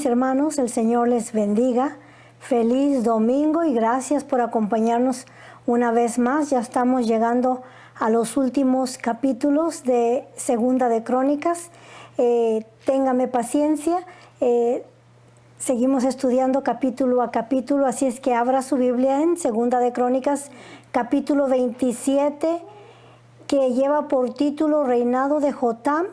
mis hermanos, el Señor les bendiga. Feliz domingo y gracias por acompañarnos una vez más. Ya estamos llegando a los últimos capítulos de Segunda de Crónicas. Téngame paciencia. Seguimos estudiando capítulo a capítulo, así es que abra su Biblia en Segunda de Crónicas, capítulo 27, que lleva por título Reinado de Jotam,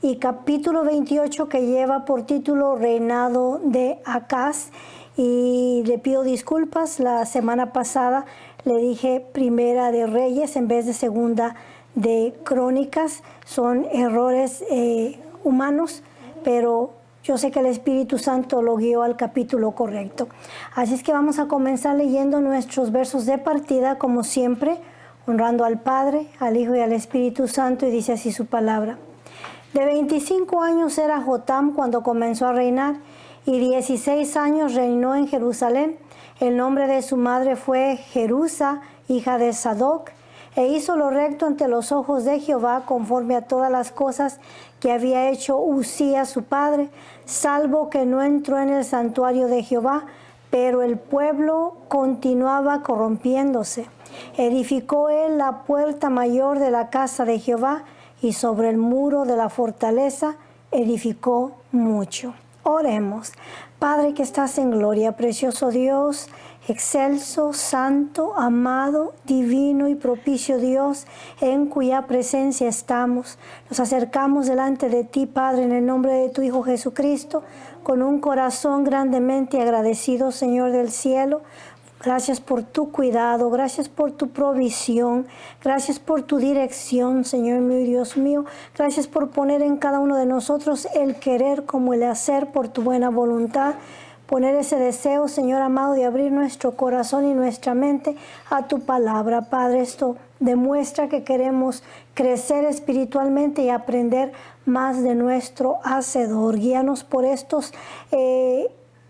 y capítulo 28, que lleva por título Reinado de Acaz. Y le pido disculpas, la semana pasada le dije Primera de Reyes en vez de Segunda de Crónicas. Son errores humanos, pero yo sé que el Espíritu Santo lo guió al capítulo correcto. Así es que vamos a comenzar leyendo nuestros versos de partida, como siempre, honrando al Padre, al Hijo y al Espíritu Santo, y dice así su palabra. De 25 años era Jotam cuando comenzó a reinar, y 16 años reinó en Jerusalén. El nombre de su madre fue Jerusa, hija de Sadoc, e hizo lo recto ante los ojos de Jehová, conforme a todas las cosas que había hecho Usías su padre, salvo que no entró en el santuario de Jehová, pero el pueblo continuaba corrompiéndose. Edificó él la puerta mayor de la casa de Jehová, y sobre el muro de la fortaleza edificó mucho. Oremos. Padre que estás en gloria, precioso Dios, excelso, santo, amado, divino y propicio Dios, en cuya presencia estamos. Nos acercamos delante de ti, Padre, en el nombre de tu Hijo Jesucristo, con un corazón grandemente agradecido, Señor del cielo. Gracias por tu cuidado, gracias por tu provisión, gracias por tu dirección, Señor mío y Dios mío. Gracias por poner en cada uno de nosotros el querer como el hacer por tu buena voluntad. Poner ese deseo, Señor amado, de abrir nuestro corazón y nuestra mente a tu palabra. Padre, esto demuestra que queremos crecer espiritualmente y aprender más de nuestro Hacedor. Guíanos por estos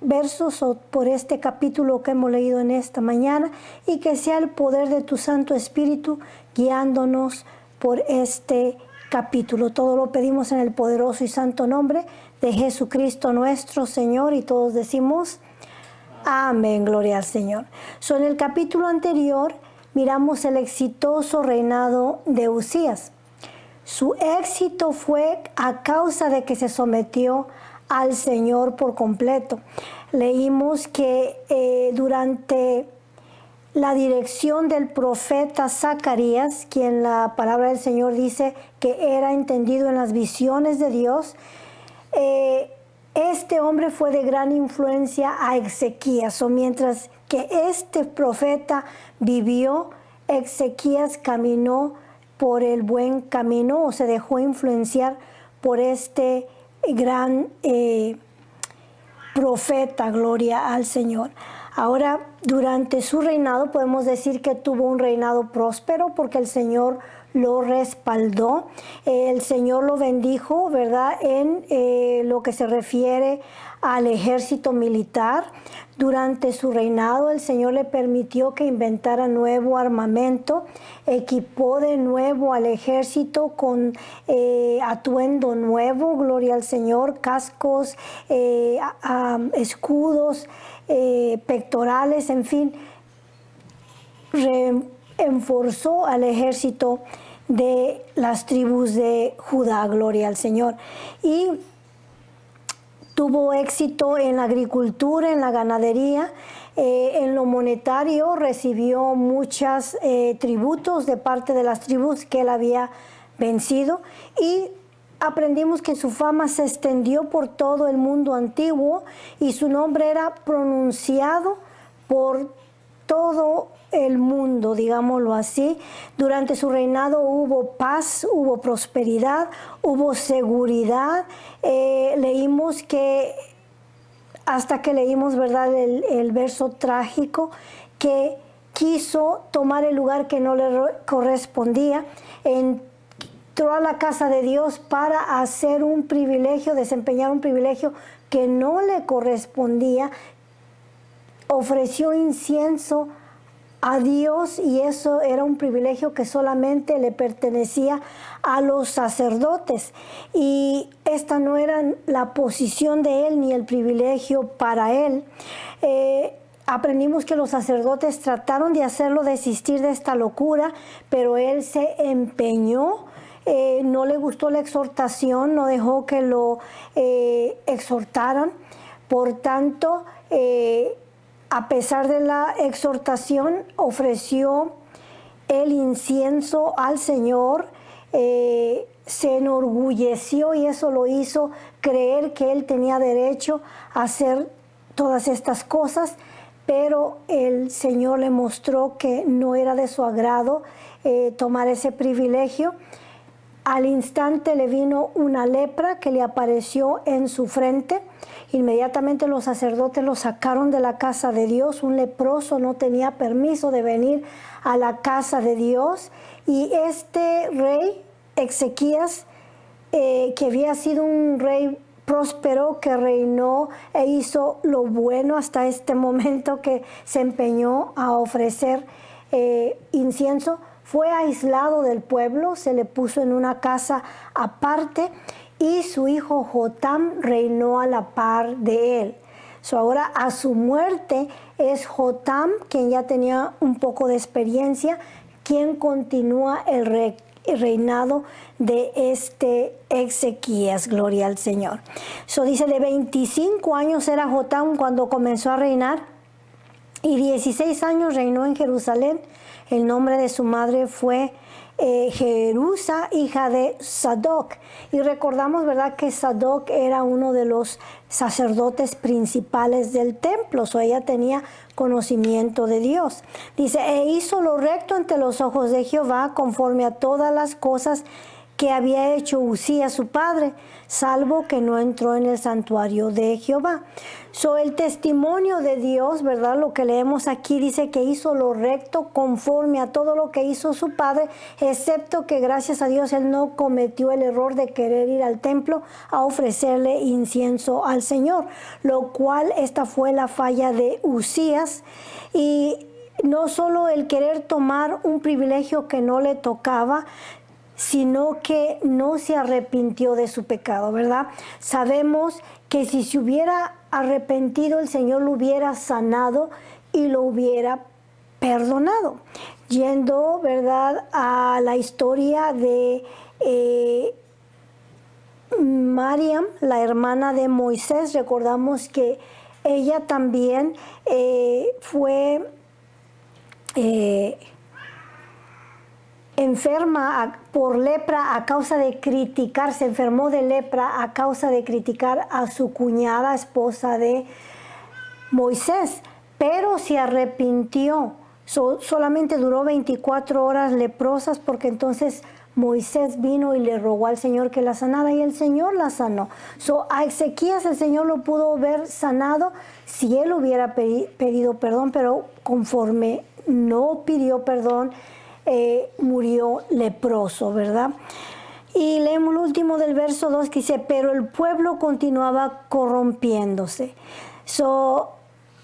versos o por este capítulo que hemos leído en esta mañana, y que sea el poder de tu Santo Espíritu guiándonos por este capítulo. Todo lo pedimos en el poderoso y santo nombre de Jesucristo nuestro Señor, y todos decimos amén, gloria al Señor. En el capítulo anterior miramos el exitoso reinado de Usías. Su éxito fue a causa de que se sometió al Señor por completo. Leímos que durante la dirección del profeta Zacarías, quien la palabra del Señor dice que era entendido en las visiones de Dios, este hombre fue de gran influencia a Ezequías. Mientras que este profeta vivió, Ezequías caminó por el buen camino, o se dejó influenciar por este gran profeta, gloria al Señor. Ahora, durante su reinado podemos decir que tuvo un reinado próspero, porque el Señor lo respaldó, el Señor lo bendijo, ¿verdad? En lo que se refiere al ejército militar. Durante su reinado el Señor le permitió que inventara nuevo armamento, equipó de nuevo al ejército con atuendo nuevo, gloria al Señor, cascos, escudos, pectorales, en fin, reforzó al ejército de las tribus de Judá, gloria al Señor. Y tuvo éxito en la agricultura, en la ganadería, en lo monetario recibió muchos tributos de parte de las tribus que él había vencido, y aprendimos que su fama se extendió por todo el mundo antiguo y su nombre era pronunciado por todo el mundo, digámoslo así. Durante su reinado hubo paz, hubo prosperidad, hubo seguridad. Leímos que, hasta que leímos, ¿verdad?, el verso trágico, que quiso tomar el lugar que no le correspondía. Entró a la casa de Dios para hacer un privilegio, desempeñar un privilegio que no le correspondía. Ofreció incienso a Dios, y eso era un privilegio que solamente le pertenecía a los sacerdotes, y esta no era la posición de él ni el privilegio para él. Aprendimos que los sacerdotes trataron de hacerlo desistir de esta locura, pero él se empeñó. No le gustó la exhortación, no dejó que lo exhortaran. Por tanto, a pesar de la exhortación, ofreció el incienso al Señor, se enorgulleció, y eso lo hizo creer que él tenía derecho a hacer todas estas cosas, pero el Señor le mostró que no era de su agrado tomar ese privilegio. Al instante le vino una lepra que le apareció en su frente. Inmediatamente los sacerdotes lo sacaron de la casa de Dios. Un leproso no tenía permiso de venir a la casa de Dios. Y este rey, Ezequías, que había sido un rey próspero, que reinó e hizo lo bueno hasta este momento, que se empeñó a ofrecer incienso, fue aislado del pueblo, se le puso en una casa aparte, y su hijo Jotam reinó a la par de él. Ahora, a su muerte, es Jotam, quien ya tenía un poco de experiencia, quien continúa el reinado de este Ezequías. Gloria al Señor. Dice, de 25 años era Jotam cuando comenzó a reinar, y 16 años reinó en Jerusalén. El nombre de su madre fue Jerusa, hija de Sadoc. Y recordamos, ¿verdad?, que Sadoc era uno de los sacerdotes principales del templo. Ella tenía conocimiento de Dios. Dice, e hizo lo recto ante los ojos de Jehová, conforme a todas las cosas que había hecho Usías su padre, salvo que no entró en el santuario de Jehová. El testimonio de Dios, ¿verdad? Lo que leemos aquí dice que hizo lo recto conforme a todo lo que hizo su padre, excepto que, gracias a Dios, él no cometió el error de querer ir al templo a ofrecerle incienso al Señor, lo cual esta fue la falla de Usías. Y no solo el querer tomar un privilegio que no le tocaba, sino que no se arrepintió de su pecado, ¿verdad? Sabemos que si se hubiera arrepentido, el Señor lo hubiera sanado y lo hubiera perdonado. Yendo, ¿verdad?, a la historia de Mariam, la hermana de Moisés, recordamos que ella también fue enferma por lepra a causa de criticar, se enfermó de lepra a causa de criticar a su cuñada, esposa de Moisés, pero se arrepintió. Solamente duró 24 horas leprosas, porque entonces Moisés vino y le rogó al Señor que la sanara, y el Señor la sanó. A Ezequías el Señor lo pudo haber sanado si él hubiera pedido perdón, pero conforme no pidió perdón, murió leproso, ¿verdad? Y leemos lo último del verso 2, que dice, pero el pueblo continuaba corrompiéndose.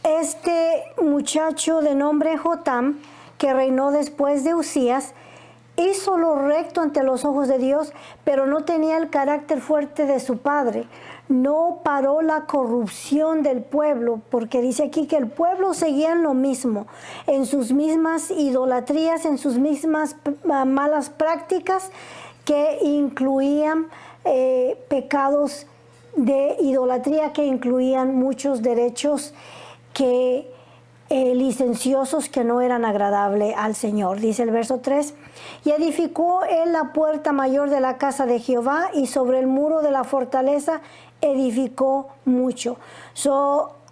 Este muchacho de nombre Jotam, que reinó después de Usías, hizo lo recto ante los ojos de Dios, pero no tenía el carácter fuerte de su padre. No paró la corrupción del pueblo, porque dice aquí que el pueblo seguía en lo mismo, en sus mismas idolatrías, en sus mismas malas prácticas, que incluían pecados de idolatría, que incluían muchos derechos licenciosos que no eran agradables al Señor. Dice el verso 3, y edificó él la puerta mayor de la casa de Jehová, y sobre el muro de la fortaleza edificó mucho.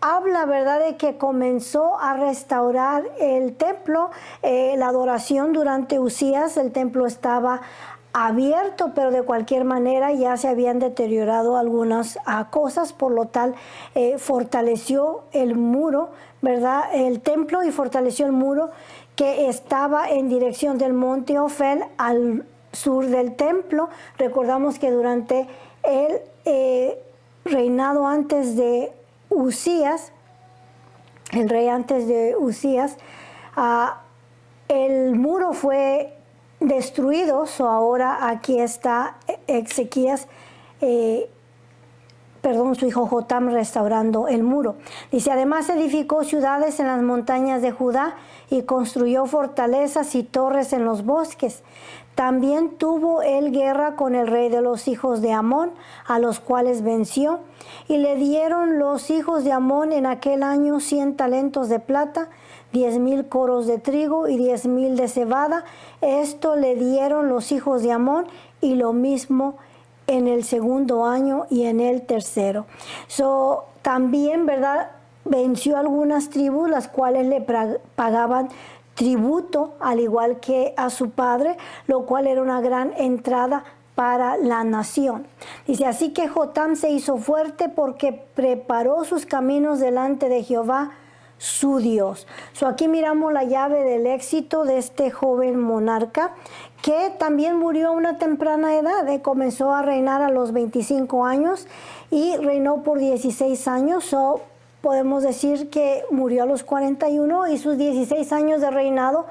Habla, ¿verdad?, de que comenzó a restaurar el templo, la adoración durante Usías. El templo estaba abierto, pero de cualquier manera ya se habían deteriorado algunas cosas, por lo tal fortaleció el muro, ¿verdad?, el templo, y fortaleció el muro que estaba en dirección del monte Ofel al sur del templo. Recordamos que durante el reinado antes de Usías, el rey antes de Usías, el muro fue destruido, ahora aquí está Ezequías, su hijo Jotam restaurando el muro. Dice, además edificó ciudades en las montañas de Judá y construyó fortalezas y torres en los bosques. También tuvo él guerra con el rey de los hijos de Amón, a los cuales venció, y le dieron los hijos de Amón en aquel año 100 talentos de plata, 10,000 coros de trigo y 10,000 de cebada. Esto le dieron los hijos de Amón, y lo mismo en el segundo año y en el tercero. También, ¿verdad?, venció algunas tribus, las cuales le pagaban tributo, al igual que a su padre, lo cual era una gran entrada para la nación. Dice, así que Jotam se hizo fuerte porque preparó sus caminos delante de Jehová, su Dios. Aquí miramos la llave del éxito de este joven monarca, que también murió a una temprana edad. Comenzó a reinar a los 25 años y reinó por 16 años. Podemos decir que murió a los 41, y sus 16 años de reinado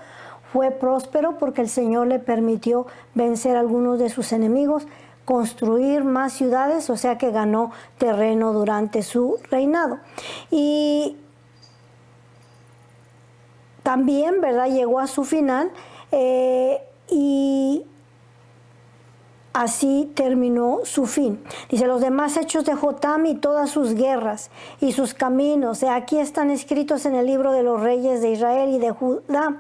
fue próspero porque el Señor le permitió vencer a algunos de sus enemigos, construir más ciudades, o sea que ganó terreno durante su reinado. Y también, ¿verdad?, llegó a su final, y así terminó su fin. Dice, los demás hechos de Jotam y todas sus guerras y sus caminos, aquí están escritos en el libro de los reyes de Israel y de Judá.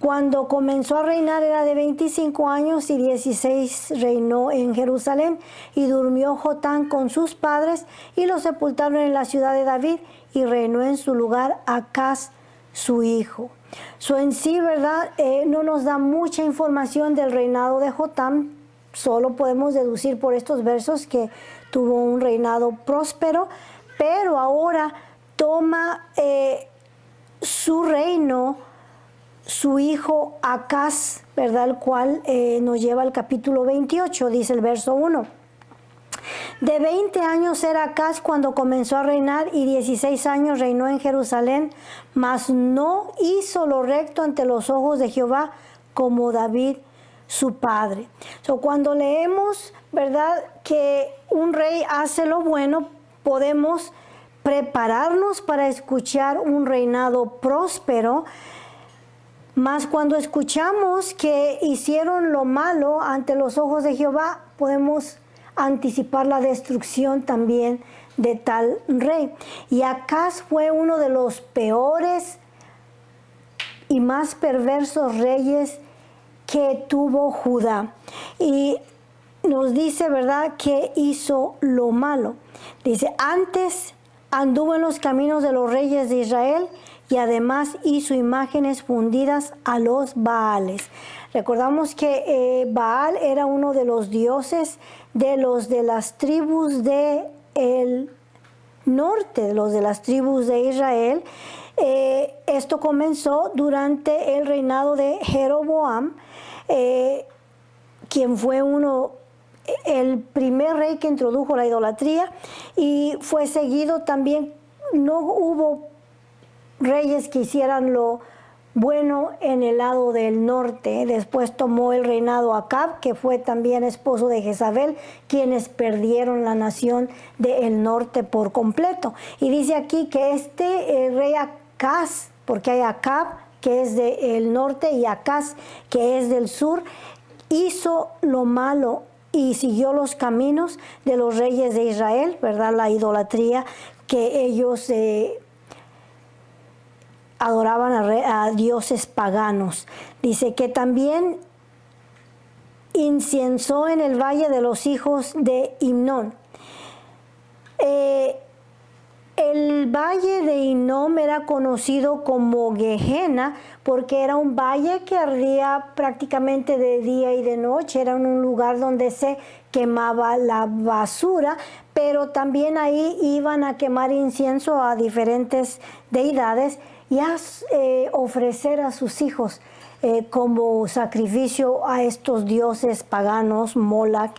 Cuando comenzó a reinar era de 25 años y 16 reinó en Jerusalén, y durmió Jotam con sus padres y lo sepultaron en la ciudad de David, y reinó en su lugar Acaz, su hijo. En sí, ¿verdad?, no nos da mucha información del reinado de Jotam. Solo podemos deducir por estos versos que tuvo un reinado próspero, pero ahora toma su reino su hijo Acaz, ¿verdad?, el cual nos lleva al capítulo 28, dice el verso 1. De 20 años era Acaz cuando comenzó a reinar, y 16 años reinó en Jerusalén, mas no hizo lo recto ante los ojos de Jehová como David su padre. Cuando leemos, ¿verdad?, que un rey hace lo bueno, podemos prepararnos para escuchar un reinado próspero. Mas cuando escuchamos que hicieron lo malo ante los ojos de Jehová, podemos anticipar la destrucción también de tal rey. Y Acaz fue uno de los peores y más perversos reyes que tuvo Judá. Y nos dice, ¿verdad?, que hizo lo malo. Dice, antes anduvo en los caminos de los reyes de Israel, y además hizo imágenes fundidas a los Baales. Recordamos que Baal era uno de los dioses de las tribus del norte, de las tribus de Israel. Esto comenzó durante el reinado de Jeroboam, quien fue el primer rey que introdujo la idolatría, y fue seguido también. No hubo reyes que hicieran lo bueno en el lado del norte. Después tomó el reinado Acab, que fue también esposo de Jezabel, quienes perdieron la nación del norte por completo. Y dice aquí que el rey Acaz, porque hay Acab, que es del norte, y Acaz, que es del sur, hizo lo malo y siguió los caminos de los reyes de Israel, ¿verdad?, la idolatría que ellos adoraban a dioses paganos. Dice que también inciensó en el valle de los hijos de Himnón. El valle de Hinnom era conocido como Gehenna porque era un valle que ardía prácticamente de día y de noche. Era un lugar donde se quemaba la basura, pero también ahí iban a quemar incienso a diferentes deidades y a ofrecer a sus hijos como sacrificio a estos dioses paganos, Moloch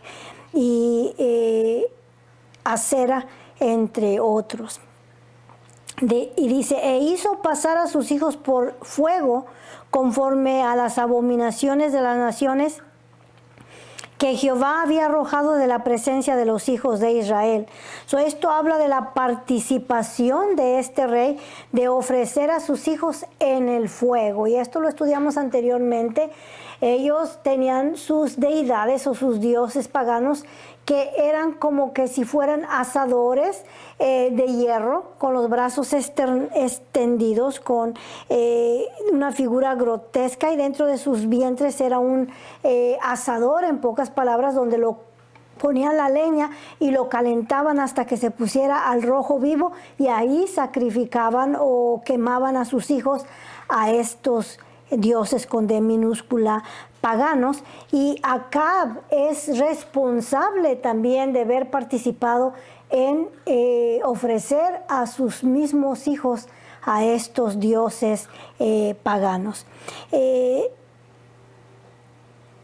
y Acera, entre otros. Y dice, e hizo pasar a sus hijos por fuego conforme a las abominaciones de las naciones que Jehová había arrojado de la presencia de los hijos de Israel. Esto habla de la participación de este rey de ofrecer a sus hijos en el fuego. Y esto lo estudiamos anteriormente. Ellos tenían sus deidades o sus dioses paganos que eran como que si fueran asadores de hierro, con los brazos extendidos, con una figura grotesca, y dentro de sus vientres era un asador, en pocas palabras, donde lo ponían la leña y lo calentaban hasta que se pusiera al rojo vivo, y ahí sacrificaban o quemaban a sus hijos a estos dioses con D minúscula paganos. Y Acab es responsable también de haber participado en ofrecer a sus mismos hijos a estos dioses paganos.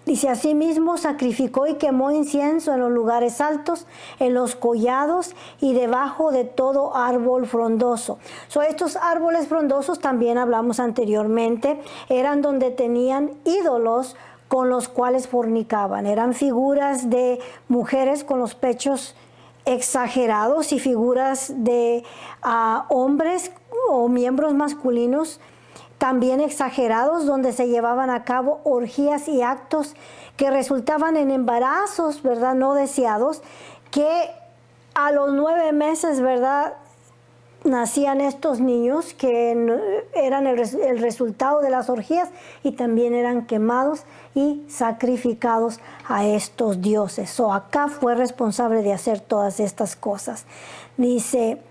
Dice, asimismo sacrificó y quemó incienso en los lugares altos, en los collados y debajo de todo árbol frondoso. Estos árboles frondosos, también hablamos anteriormente, eran donde tenían ídolos con los cuales fornicaban. Eran figuras de mujeres con los pechos exagerados y figuras de hombres o miembros masculinos también exagerados, donde se llevaban a cabo orgías y actos que resultaban en embarazos, ¿verdad?, no deseados, que a los 9 meses, ¿verdad?, nacían estos niños que eran el resultado de las orgías, y también eran quemados y sacrificados a estos dioses. Acab fue responsable de hacer todas estas cosas. Dice,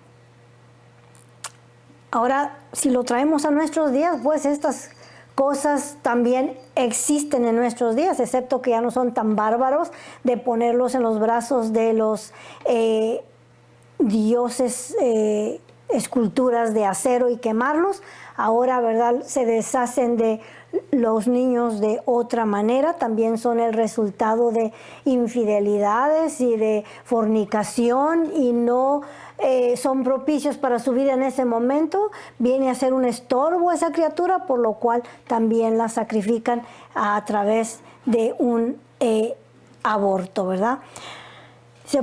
ahora, si lo traemos a nuestros días, pues estas cosas también existen en nuestros días, excepto que ya no son tan bárbaros de ponerlos en los brazos de los dioses, esculturas de acero, y quemarlos. Ahora, ¿verdad?, se deshacen de los niños de otra manera. También son el resultado de infidelidades y de fornicación, y no son propicios para su vida en ese momento. Viene a ser un estorbo esa criatura, por lo cual también la sacrifican a través de un aborto, ¿verdad?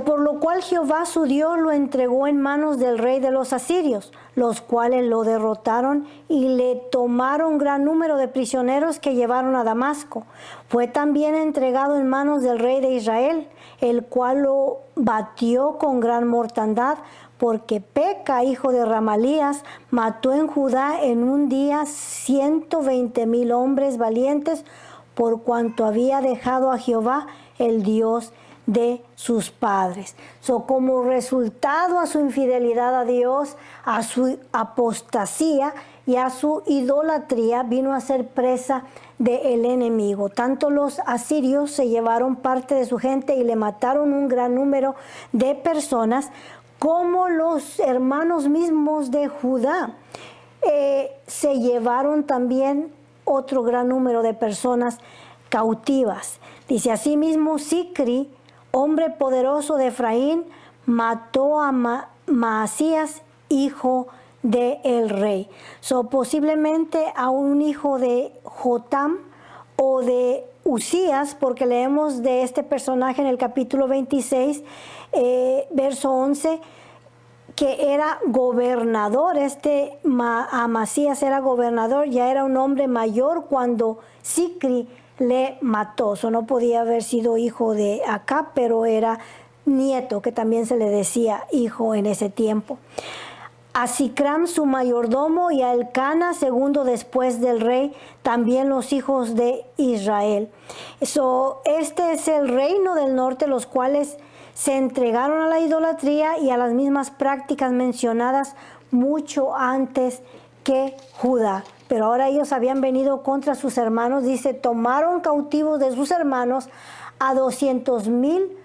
Por lo cual Jehová su Dios lo entregó en manos del rey de los asirios, los cuales lo derrotaron y le tomaron gran número de prisioneros que llevaron a Damasco. Fue también entregado en manos del rey de Israel, el cual lo batió con gran mortandad, porque Peca, hijo de Ramalías, mató en Judá en un día 120,000 hombres valientes, por cuanto había dejado a Jehová, el Dios de sus padres. Como resultado a su infidelidad a Dios, a su apostasía y a su idolatría, vino a ser presa del enemigo. Tanto los asirios se llevaron parte de su gente y le mataron un gran número de personas, como los hermanos mismos de Judá se llevaron también otro gran número de personas cautivas. Dice, asimismo Sicri, hombre poderoso de Efraín, mató a Maasías, hijo del rey. Posiblemente a un hijo de Jotam o de Usías, porque leemos de este personaje en el capítulo 26, verso 11, que era gobernador. Amasías era gobernador, ya era un hombre mayor cuando Sicri le mató. No podía haber sido hijo de Acab, pero era nieto, que también se le decía hijo en ese tiempo. A Sicram su mayordomo, y a Elcana segundo después del rey, también los hijos de Israel. Este es el reino del norte, los cuales se entregaron a la idolatría y a las mismas prácticas mencionadas mucho antes que Judá. Pero ahora ellos habían venido contra sus hermanos. Dice, tomaron cautivos de sus hermanos a 200,000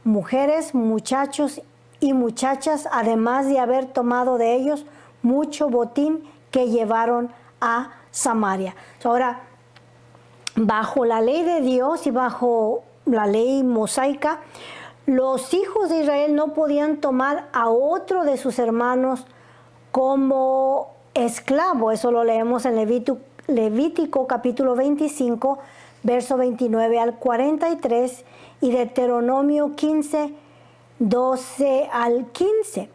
mujeres, muchachos y muchachas, además de haber tomado de ellos mucho botín que llevaron a Samaria. Ahora, bajo la ley de Dios y bajo la ley mosaica, los hijos de Israel no podían tomar a otro de sus hermanos como esclavo. Eso lo leemos en Levítico capítulo 25, verso 29 al 43 y Deuteronomio 15, 12 al 15.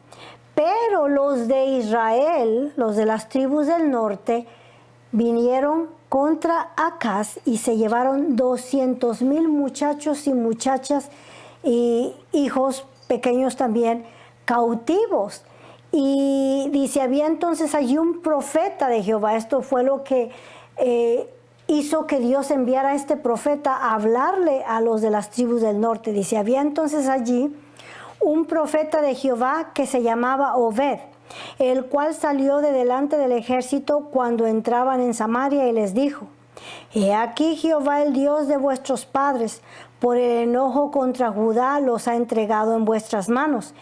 Pero los de Israel, los de las tribus del norte, vinieron contra Acaz y se llevaron 200,000 muchachos y muchachas y hijos pequeños también cautivos. Y dice, había entonces allí un profeta de Jehová. Esto fue lo que hizo que Dios enviara a este profeta a hablarle a los de las tribus del norte. Dice, había entonces allí un profeta de Jehová que se llamaba Obed, el cual salió de delante del ejército cuando entraban en Samaria y les dijo, he aquí Jehová el Dios de vuestros padres, por el enojo contra Judá los ha entregado en vuestras manos,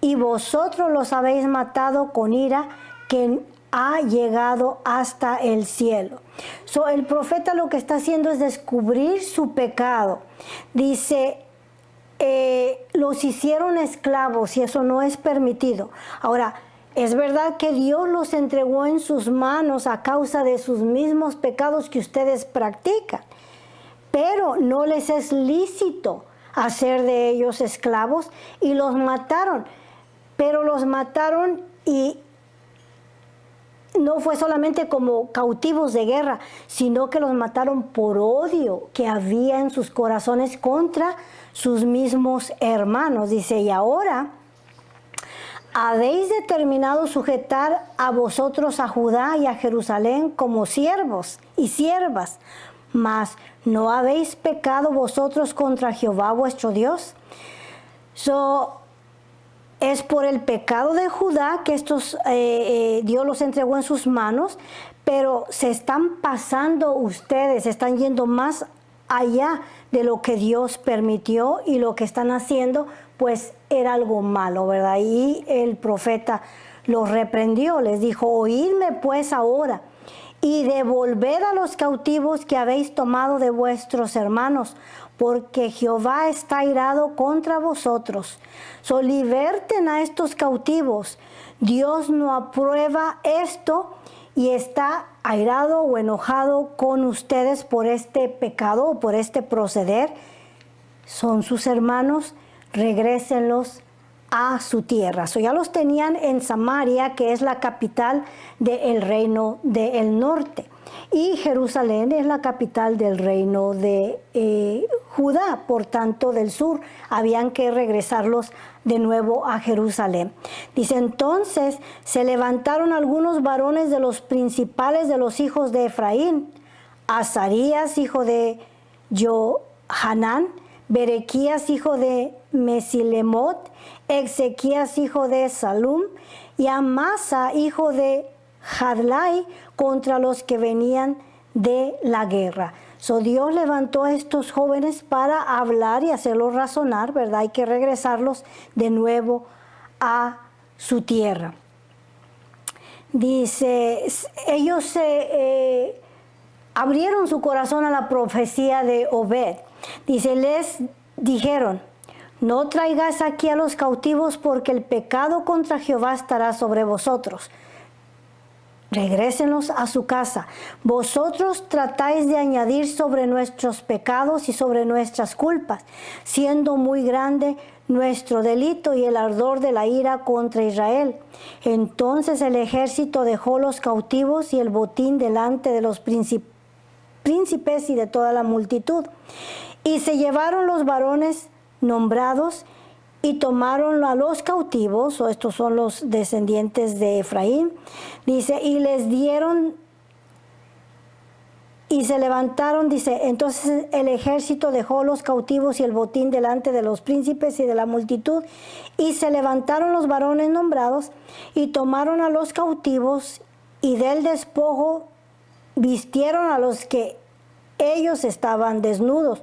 y vosotros los habéis matado con ira que ha llegado hasta el cielo. El profeta lo que está haciendo es descubrir su pecado. Dice, los hicieron esclavos y eso no es permitido. Ahora, es verdad que Dios los entregó en sus manos a causa de sus mismos pecados que ustedes practican, pero no les es lícito hacer de ellos esclavos y los mataron. Pero los mataron y no fue solamente como cautivos de guerra, sino que los mataron por odio que había en sus corazones contra sus mismos hermanos. Dice, y ahora habéis determinado sujetar a vosotros a Judá y a Jerusalén como siervos y siervas, mas ¿no habéis pecado vosotros contra Jehová vuestro Dios? Es por el pecado de Judá que Dios los entregó en sus manos, pero se están pasando ustedes, están yendo más allá de lo que Dios permitió y lo que están haciendo, pues era algo malo, ¿verdad? Y el profeta los reprendió, les dijo, oídme pues ahora y devolved a los cautivos que habéis tomado de vuestros hermanos, porque Jehová está airado contra vosotros. Liberten a estos cautivos. Dios no aprueba esto y está airado o enojado con ustedes por este pecado o por este proceder. Son sus hermanos, regrésenlos a su tierra. Ya los tenían en Samaria, que es la capital del reino del norte. Y Jerusalén es la capital del reino de Judá, por tanto del sur. Habían que regresarlos de nuevo a Jerusalén. Dice, entonces se levantaron algunos varones de los principales de los hijos de Efraín, Azarías, hijo de Johanán, Berequías, hijo de Mesilemot, Exequías, hijo de Salum, y Amasa, hijo de Jadlai, contra los que venían de la guerra. Dios levantó a estos jóvenes para hablar y hacerlos razonar, ¿verdad? Hay que regresarlos de nuevo a su tierra. Dice, ellos abrieron su corazón a la profecía de Obed. Dice, les dijeron, no traigáis aquí a los cautivos porque el pecado contra Jehová estará sobre vosotros. Regrésenlos a su casa. Vosotros tratáis de añadir sobre nuestros pecados y sobre nuestras culpas, siendo muy grande nuestro delito y el ardor de la ira contra Israel. Entonces el ejército dejó los cautivos y el botín delante de los príncipes y de toda la multitud. Y se llevaron los varones nombrados y tomaron a los cautivos, o estos son los descendientes de Efraín, dice, y les dieron, y se levantaron, dice, entonces el ejército dejó los cautivos y el botín delante de los príncipes y de la multitud, y se levantaron los varones nombrados, y tomaron a los cautivos, y del despojo vistieron a los que ellos estaban desnudos,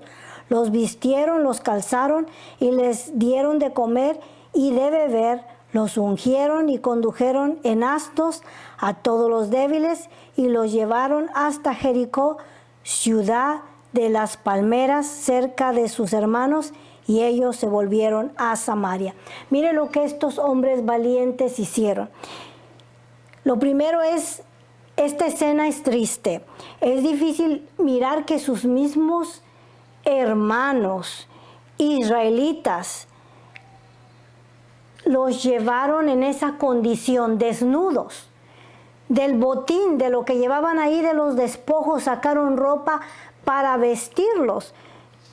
los vistieron, los calzaron y les dieron de comer y de beber, los ungieron y condujeron en asnos a todos los débiles y los llevaron hasta Jericó, ciudad de las palmeras, cerca de sus hermanos, y ellos se volvieron a Samaria. Mire lo que estos hombres valientes hicieron. Lo primero es esta escena es triste. Es difícil mirar que sus mismos hermanos israelitas los llevaron en esa condición, desnudos. Del botín, de lo que llevaban ahí, de los despojos, sacaron ropa para vestirlos.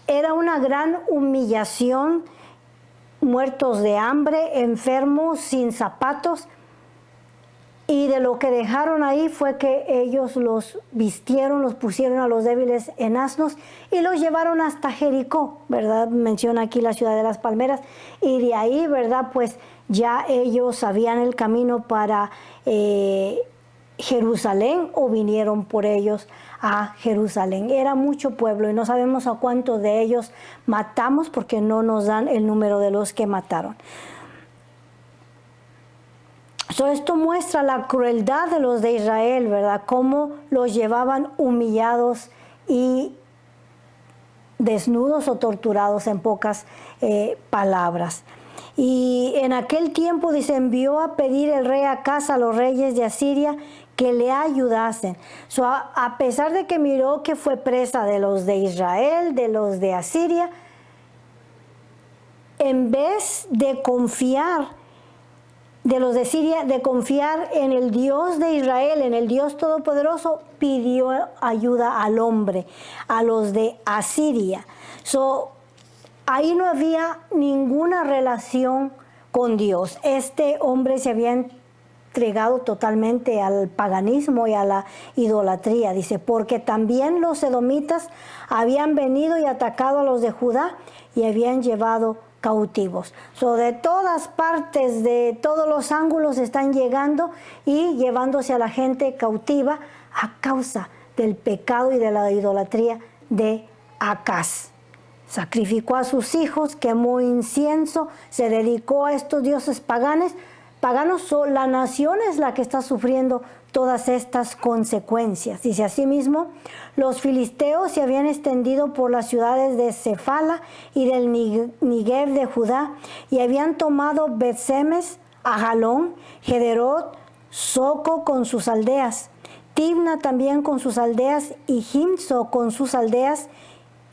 Era una gran humillación, muertos de hambre, enfermos, sin zapatos. Y de lo que dejaron ahí fue que ellos los vistieron, los pusieron a los débiles en asnos y los llevaron hasta Jericó, ¿verdad? Menciona aquí la ciudad de las palmeras. Y de ahí, ¿verdad? Pues ya ellos sabían el camino para Jerusalén, o vinieron por ellos a Jerusalén. Era mucho pueblo y no sabemos a cuántos de ellos matamos porque no nos dan el número de los que mataron. Esto muestra la crueldad de los de Israel, ¿verdad? Cómo los llevaban humillados y desnudos o torturados, en pocas palabras. Y en aquel tiempo, dice, envió a pedir el rey Acaz a los reyes de Asiria que le ayudasen. A pesar de que miró que fue presa de los de Israel, de los de Asiria, en vez de confiar de los de Siria, de confiar en el Dios de Israel, en el Dios Todopoderoso, pidió ayuda al hombre, a los de Asiria. Ahí no había ninguna relación con Dios. Este hombre se había entregado totalmente al paganismo y a la idolatría, dice, porque también los edomitas habían venido y atacado a los de Judá y habían llevado cautivos. De todas partes, de todos los ángulos están llegando y llevándose a la gente cautiva a causa del pecado y de la idolatría de Acaz. Sacrificó a sus hijos, quemó incienso, se dedicó a estos dioses paganos. La nación es la que está sufriendo todas estas consecuencias. Dice asimismo, los filisteos se habían extendido por las ciudades de Cefala y del Negev de Judá y habían tomado Bet-Semes, Ajalón, Gederot, Soco con sus aldeas, Tibna también con sus aldeas y Jimso con sus aldeas,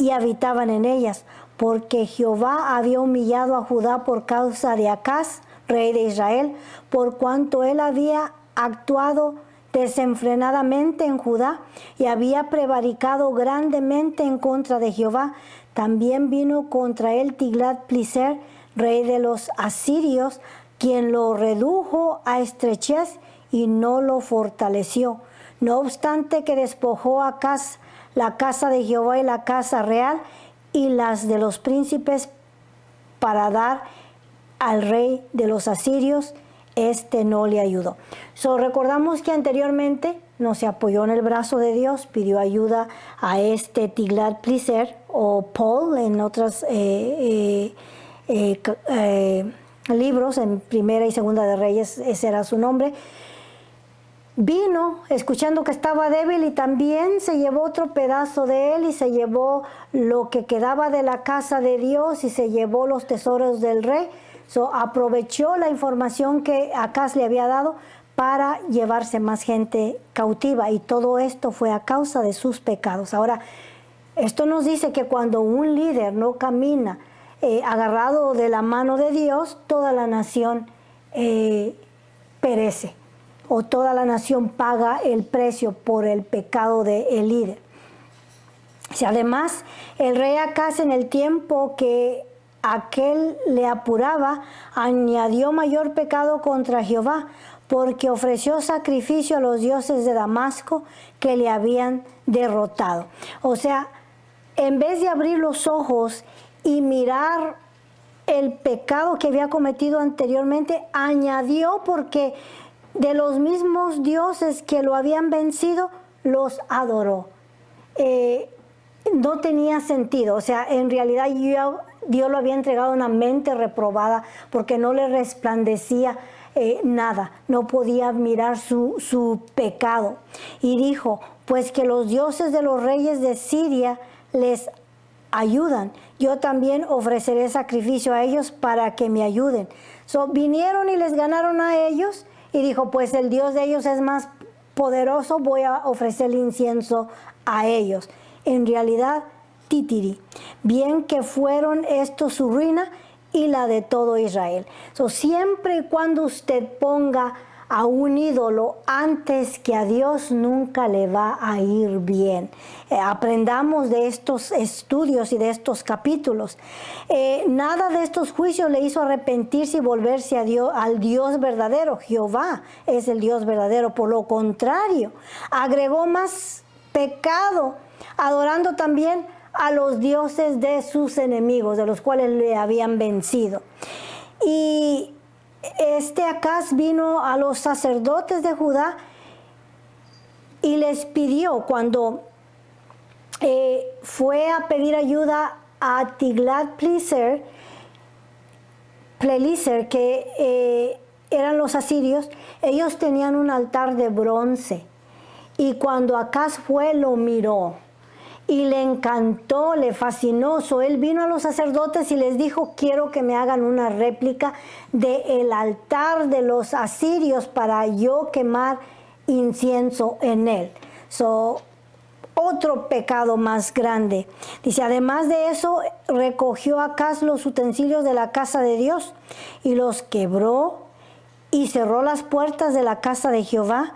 y habitaban en ellas, porque Jehová había humillado a Judá por causa de Acaz, rey de Israel, por cuanto él había actuado desenfrenadamente en Judá y había prevaricado grandemente en contra de Jehová. También vino contra él Tiglat-Pileser, rey de los asirios, quien lo redujo a estrechez y no lo fortaleció. No obstante que despojó a Acaz la casa de Jehová y la casa real y las de los príncipes para dar al rey de los asirios, este no le ayudó. Recordamos que anteriormente no se apoyó en el brazo de Dios, pidió ayuda a este Tiglat-Pileser o Paul en otros libros, en Primera y Segunda de Reyes, ese era su nombre. Vino escuchando que estaba débil y también se llevó otro pedazo de él y se llevó lo que quedaba de la casa de Dios y se llevó los tesoros del rey. Aprovechó la información que Acaz le había dado para llevarse más gente cautiva y todo esto fue a causa de sus pecados. Ahora, esto nos dice que cuando un líder no camina agarrado de la mano de Dios, toda la nación perece. O toda la nación paga el precio por el pecado del líder. Además, el rey Acaz, en el tiempo que aquel le apuraba, añadió mayor pecado contra Jehová, porque ofreció sacrificio a los dioses de Damasco que le habían derrotado. En vez de abrir los ojos y mirar el pecado que había cometido anteriormente, añadió, porque de los mismos dioses que lo habían vencido, los adoró. No tenía sentido, en realidad Dios lo había entregado a una mente reprobada porque no le resplandecía nada, no podía mirar su pecado. Y dijo, pues que los dioses de los reyes de Siria les ayudan, yo también ofreceré sacrificio a ellos para que me ayuden. Vinieron y les ganaron a ellos. Y dijo, pues el Dios de ellos es más poderoso voy a ofrecer incienso a ellos. En realidad, titiri. Bien que fueron estos su ruina y la de todo Israel. Siempre y cuando usted ponga a un ídolo antes que a Dios, nunca le va a ir bien. Aprendamos de estos estudios y de estos capítulos. Nada de estos juicios le hizo arrepentirse y volverse a Dios, al Dios verdadero. Jehová es el Dios verdadero. Por lo contrario, agregó más pecado, adorando también a los dioses de sus enemigos, de los cuales le habían vencido. Y Acaz vino a los sacerdotes de Judá y les pidió, cuando fue a pedir ayuda a Tiglat-Pileser, que eran los asirios, ellos tenían un altar de bronce. Y cuando Acaz fue, lo miró y le encantó, le fascinó. Él vino a los sacerdotes y les dijo: quiero que me hagan una réplica del altar de los asirios para yo quemar incienso en él. Otro pecado más grande. Dice, además de eso, recogió Acaz los utensilios de la casa de Dios y los quebró y cerró las puertas de la casa de Jehová.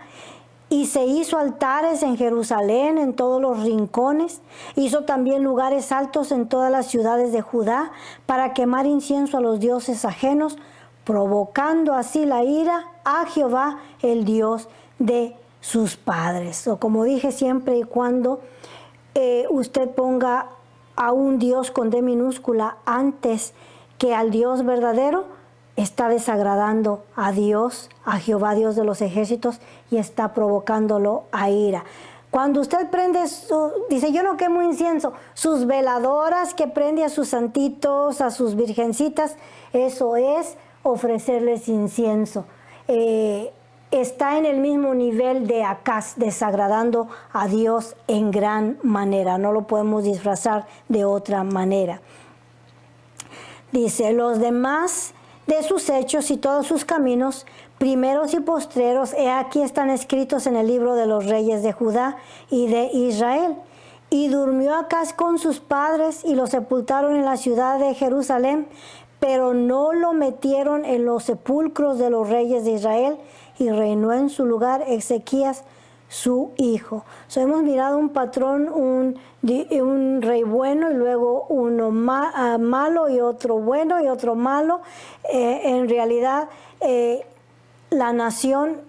Y se hizo altares en Jerusalén, en todos los rincones. Hizo también lugares altos en todas las ciudades de Judá para quemar incienso a los dioses ajenos, provocando así la ira a Jehová, el Dios de sus padres. Como dije, siempre y cuando usted ponga a un Dios con D minúscula antes que al Dios verdadero, está desagradando a Dios, a Jehová, Dios de los ejércitos, y está provocándolo a ira. Cuando usted prende dice, yo no quemo incienso, sus veladoras que prende a sus santitos, a sus virgencitas, eso es ofrecerles incienso. Está en el mismo nivel de Acaz, desagradando a Dios en gran manera. No lo podemos disfrazar de otra manera. Dice, los demás de sus hechos y todos sus caminos, primeros y postreros, aquí están escritos en el libro de los reyes de Judá y de Israel. Y durmió Acaz con sus padres y lo sepultaron en la ciudad de Jerusalén, pero no lo metieron en los sepulcros de los reyes de Israel, y reinó en su lugar Ezequías, su hijo. Hemos mirado un patrón, un rey bueno y luego uno malo y otro bueno y otro malo. En realidad la nación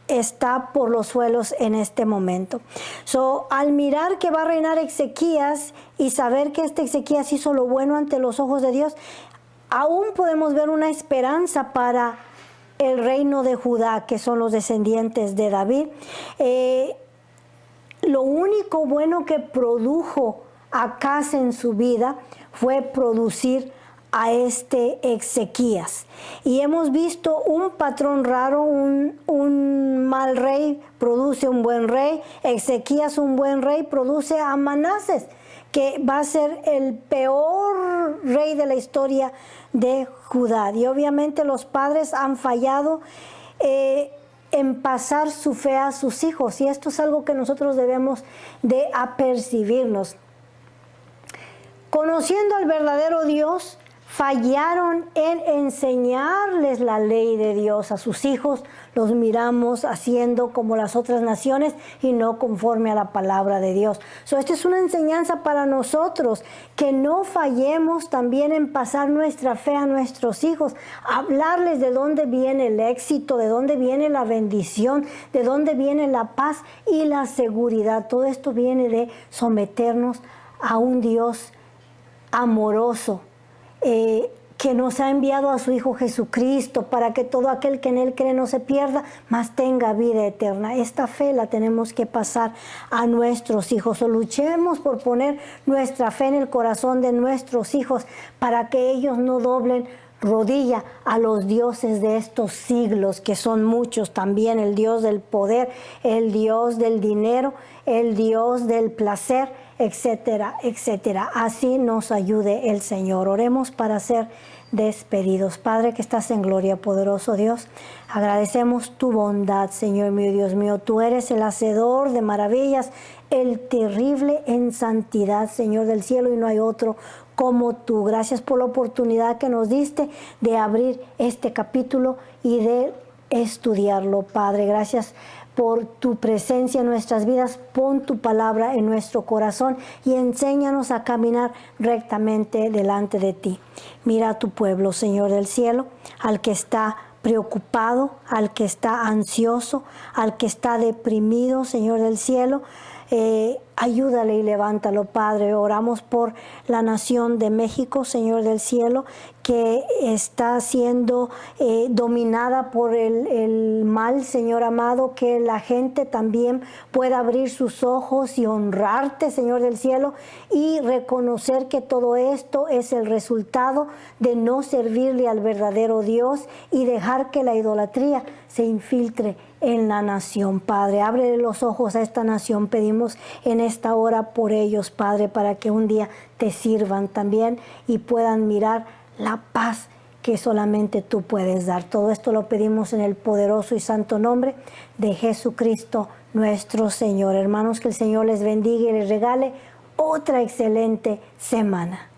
está por los suelos en este momento. Al mirar que va a reinar Ezequías y saber que Ezequías hizo lo bueno ante los ojos de Dios, aún podemos ver una esperanza para el reino de Judá, que son los descendientes de David. Lo único bueno que produjo Acaz en su vida fue producir a Ezequías. Y hemos visto un patrón raro, un mal rey produce un buen rey. Ezequías, un buen rey, produce a Manasés, que va a ser el peor rey de la historia de Judá. Y obviamente los padres han fallado en pasar su fe a sus hijos, y esto es algo que nosotros debemos de apercibirnos. Conociendo al verdadero Dios, fallaron en enseñarles la ley de Dios a sus hijos. Los miramos haciendo como las otras naciones y no conforme a la palabra de Dios. Esta es una enseñanza para nosotros, que no fallemos también en pasar nuestra fe a nuestros hijos, hablarles de dónde viene el éxito, de dónde viene la bendición, de dónde viene la paz y la seguridad. Todo esto viene de someternos a un Dios amoroso, que nos ha enviado a su Hijo Jesucristo para que todo aquel que en Él cree no se pierda, mas tenga vida eterna. Esta fe la tenemos que pasar a nuestros hijos. Luchemos por poner nuestra fe en el corazón de nuestros hijos para que ellos no doblen rodilla a los dioses de estos siglos, que son muchos también, el Dios del poder, el Dios del dinero, el Dios del placer, etcétera, etcétera. Así nos ayude el Señor. Oremos para ser despedidos. Padre que estás en gloria, poderoso Dios, agradecemos tu bondad, Señor mío, Dios mío. Tú eres el hacedor de maravillas, el terrible en santidad, Señor del cielo, y no hay otro como tú. Gracias por la oportunidad que nos diste de abrir este capítulo y de estudiarlo, Padre. Gracias por tu presencia en nuestras vidas. Pon tu palabra en nuestro corazón y enséñanos a caminar rectamente delante de ti. Mira a tu pueblo, Señor del cielo, al que está preocupado, al que está ansioso, al que está deprimido, Señor del cielo. Ayúdale y levántalo, Padre. Oramos por la nación de México, Señor del cielo, que está siendo dominada por el mal, Señor amado, que la gente también pueda abrir sus ojos y honrarte, Señor del cielo, y reconocer que todo esto es el resultado de no servirle al verdadero Dios y dejar que la idolatría se infiltre en la nación, Padre. Abre los ojos a esta nación, pedimos en esta hora por ellos, Padre, para que un día te sirvan también y puedan mirar la paz que solamente tú puedes dar. Todo esto lo pedimos en el poderoso y santo nombre de Jesucristo nuestro Señor. Hermanos, que el Señor les bendiga y les regale otra excelente semana.